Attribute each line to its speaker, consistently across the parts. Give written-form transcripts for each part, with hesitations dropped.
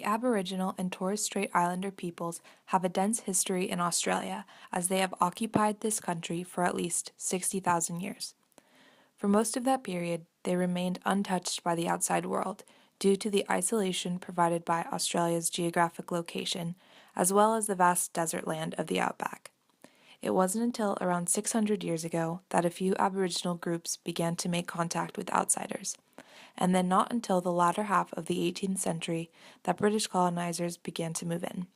Speaker 1: The Aboriginal and Torres Strait Islander peoples have a dense history in Australia, as they have occupied this country for at least 60,000 years. For most of that period, they remained untouched by the outside world due to the isolation provided by Australia's geographic location, as well as the vast desert land of the outback. It wasn't until around 600 years ago that a few Aboriginal groups began to make contact with outsiders, and then not until the latter half of the 18th century that British colonizers began to move in.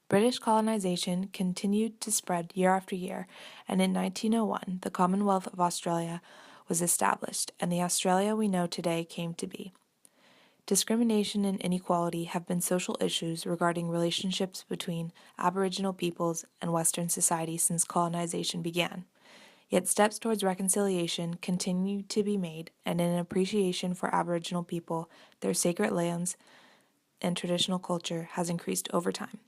Speaker 1: British colonization continued to spread year after year, and in 1901 the Commonwealth of Australia was established, and the Australia we know today came to be. Discrimination and inequality have been social issues regarding relationships between Aboriginal peoples and Western society since colonization began. Yet steps towards reconciliation continue to be made, and in appreciation for Aboriginal people, their sacred lands, and traditional culture has increased over time.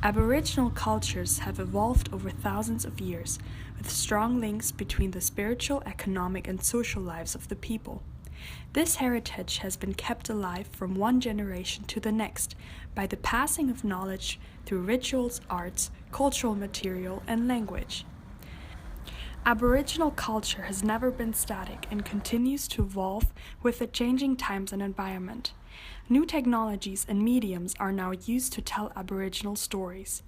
Speaker 2: Aboriginal cultures have evolved over thousands of years, with strong links between the spiritual, economic, and social lives of the people. This heritage has been kept alive from one generation to the next by the passing of knowledge through rituals, arts, cultural material, and language. Aboriginal culture has never been static and continues to evolve with the changing times and environment. New technologies and mediums are now used to tell Aboriginal stories.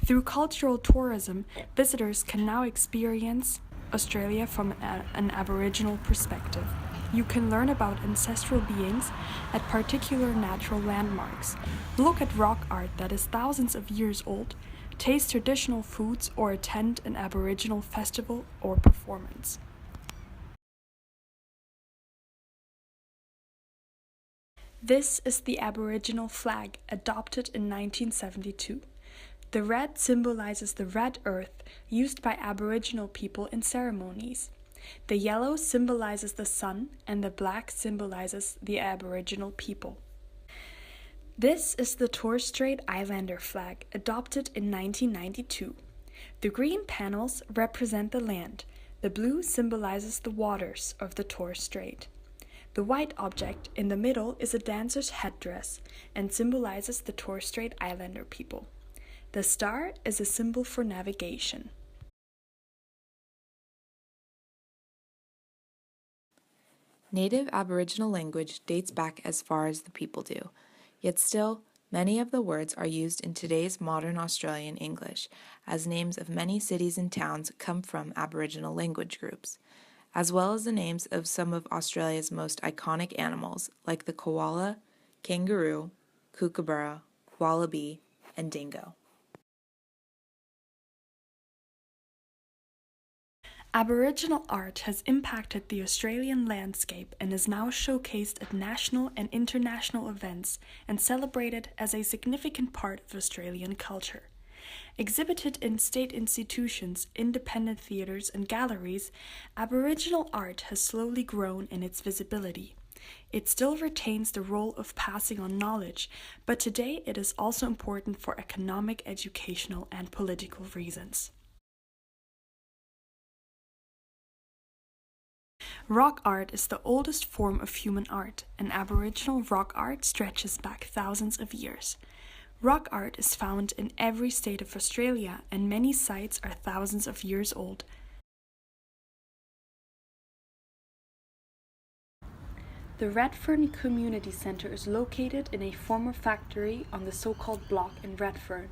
Speaker 2: Through cultural tourism, visitors can now experience Australia from an Aboriginal perspective. You can learn about ancestral beings at particular natural landmarks, look at rock art that is thousands of years old, taste traditional foods, or attend an Aboriginal festival or performance. This is the Aboriginal flag, adopted in 1972. The red symbolizes the red earth used by Aboriginal people in ceremonies. The yellow symbolizes the sun, and the black symbolizes the Aboriginal people. This is the Torres Strait Islander flag, adopted in 1992. The green panels represent the land. The blue symbolizes the waters of the Torres Strait. The white object in the middle is a dancer's headdress and symbolizes the Torres Strait Islander people. The star is a symbol for navigation.
Speaker 1: Native Aboriginal language dates back as far as the people do, yet still, many of the words are used in today's modern Australian English, as names of many cities and towns come from Aboriginal language groups, as well as the names of some of Australia's most iconic animals, like the koala, kangaroo, kookaburra, wallaby, and dingo.
Speaker 2: Aboriginal art has impacted the Australian landscape and is now showcased at national and international events and celebrated as a significant part of Australian culture. Exhibited in state institutions, independent theatres, and galleries, Aboriginal art has slowly grown in its visibility. It still retains the role of passing on knowledge, but today it is also important for economic, educational, and political reasons. Rock art is the oldest form of human art, and Aboriginal rock art stretches back thousands of years. Rock art is found in every state of Australia, and many sites are thousands of years old. The Redfern Community Centre is located in a former factory on the so-called block in Redfern.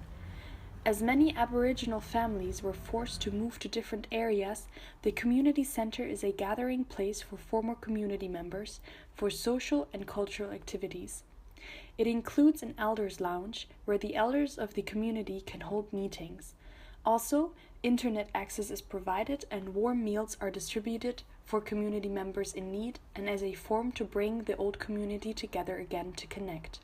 Speaker 2: As many Aboriginal families were forced to move to different areas, the community centre is a gathering place for former community members for social and cultural activities. It includes an elders' lounge where the elders of the community can hold meetings. Also, internet access is provided and warm meals are distributed for community members in need and as a form to bring the old community together again to connect.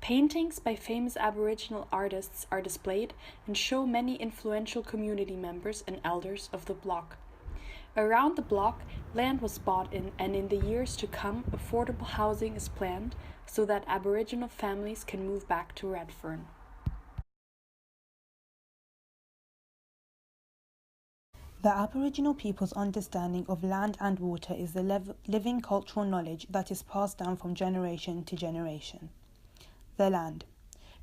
Speaker 2: Paintings by famous Aboriginal artists are displayed and show many influential community members and elders of the block. Around the block, land was bought in, and in the years to come, affordable housing is planned so that Aboriginal families can move back to Redfern.
Speaker 3: The Aboriginal people's understanding of land and water is the living cultural knowledge that is passed down from generation to generation. The land.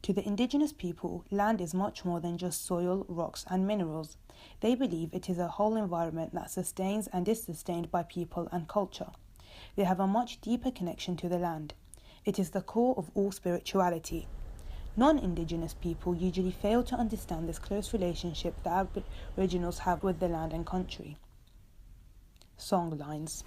Speaker 3: To the Indigenous people, land is much more than just soil, rocks, and minerals. They believe it is a whole environment that sustains and is sustained by people and culture. They have a much deeper connection to the land. It is the core of all spirituality. Non-Indigenous people usually fail to understand this close relationship that Aboriginals have with the land and country. Songlines.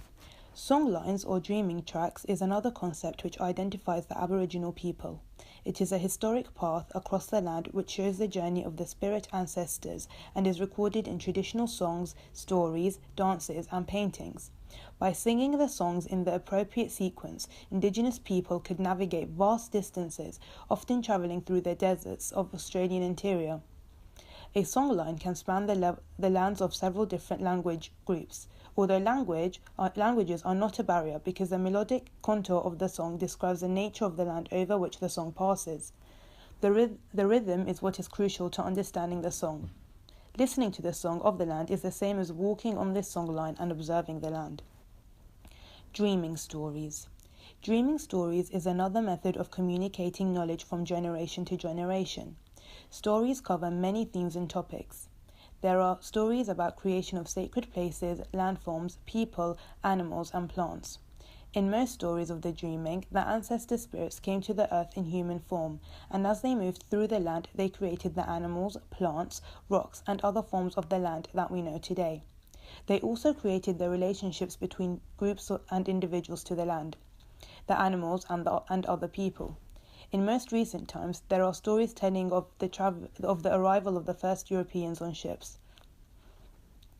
Speaker 3: Songlines or dreaming tracks is another concept which identifies the Aboriginal people. It is a historic path across the land which shows the journey of the spirit ancestors and is recorded in traditional songs, stories, dances, and paintings. By singing the songs in the appropriate sequence, Indigenous people could navigate vast distances, often travelling through the deserts of Australian interior. A songline can span the lands of several different language groups, although languages are not a barrier because the melodic contour of the song describes the nature of the land over which the song passes. The rhythm is what is crucial to understanding the song. Listening to the song of the land is the same as walking on this songline and observing the land. Dreaming stories. Dreaming stories is another method of communicating knowledge from generation to generation. Stories cover many themes and topics. There are stories about creation of sacred places, landforms, people, animals, and plants. In most stories of the dreaming, the ancestor spirits came to the earth in human form, and as they moved through the land, they created the animals, plants, rocks, and other forms of the land that we know today. They also created the relationships between groups and individuals to the land, the animals, and other people. In most recent times, there are stories telling of the arrival of the first Europeans on ships.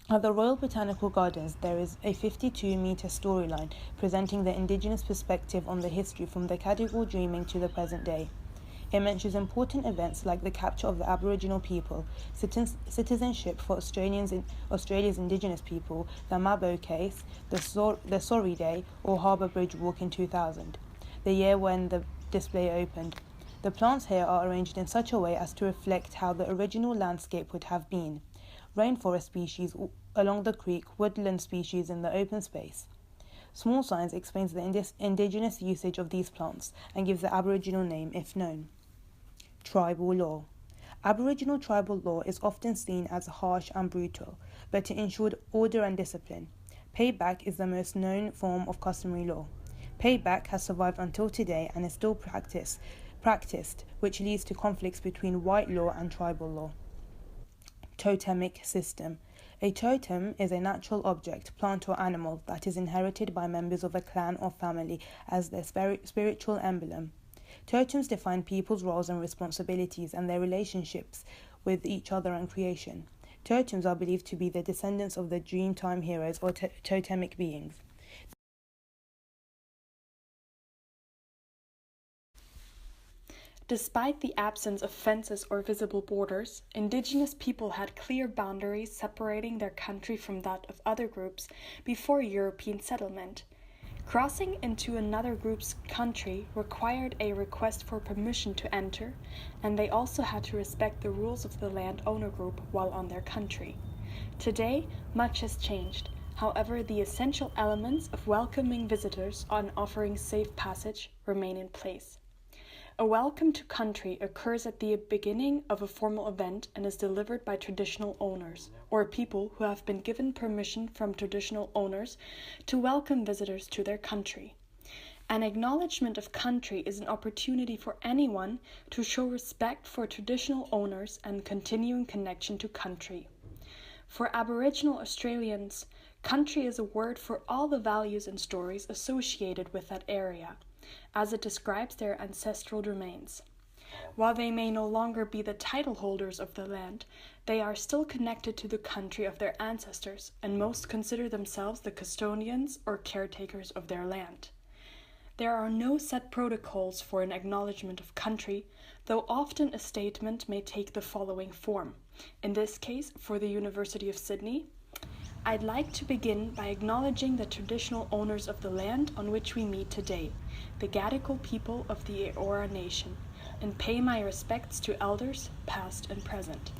Speaker 3: At the Royal Botanical Gardens, there is a 52-metre storyline presenting the Indigenous perspective on the history from the Cadigal dreaming to the present day. It mentions important events like the capture of the Aboriginal people, citizenship for Australia's Indigenous people, the Mabo case, the Sorry Day, or Harbour Bridge Walk in 2000, the year when the display opened. The plants here are arranged in such a way as to reflect how the original landscape would have been. Rainforest species along the creek, woodland species in the open space. Small Signs explains the Indigenous usage of these plants and gives the Aboriginal name if known. Tribal law. Aboriginal tribal law is often seen as harsh and brutal, but it ensured order and discipline. Payback is the most known form of customary law. Payback has survived until today and is still practiced, which leads to conflicts between white law and tribal law. Totemic system. A totem is a natural object, plant or animal that is inherited by members of a clan or family as their spiritual emblem. Totems define people's roles and responsibilities and their relationships with each other and creation. Totems are believed to be the descendants of the Dreamtime heroes or totemic beings.
Speaker 2: Despite the absence of fences or visible borders, Indigenous people had clear boundaries separating their country from that of other groups before European settlement. Crossing into another group's country required a request for permission to enter, and they also had to respect the rules of the landowner group while on their country. Today, much has changed. However, the essential elements of welcoming visitors and offering safe passage remain in place. A welcome to country occurs at the beginning of a formal event and is delivered by traditional owners, or people who have been given permission from traditional owners to welcome visitors to their country. An acknowledgement of country is an opportunity for anyone to show respect for traditional owners and continuing connection to country. For Aboriginal Australians, country is a word for all the values and stories associated with that area, as it describes their ancestral domains. While they may no longer be the title holders of the land, they are still connected to the country of their ancestors, and most consider themselves the custodians or caretakers of their land. There are no set protocols for an acknowledgement of country, though often a statement may take the following form. In this case, for the University of Sydney, I'd like to begin by acknowledging the traditional owners of the land on which we meet today, the Gadigal people of the Eora Nation, and pay my respects to elders, past and present.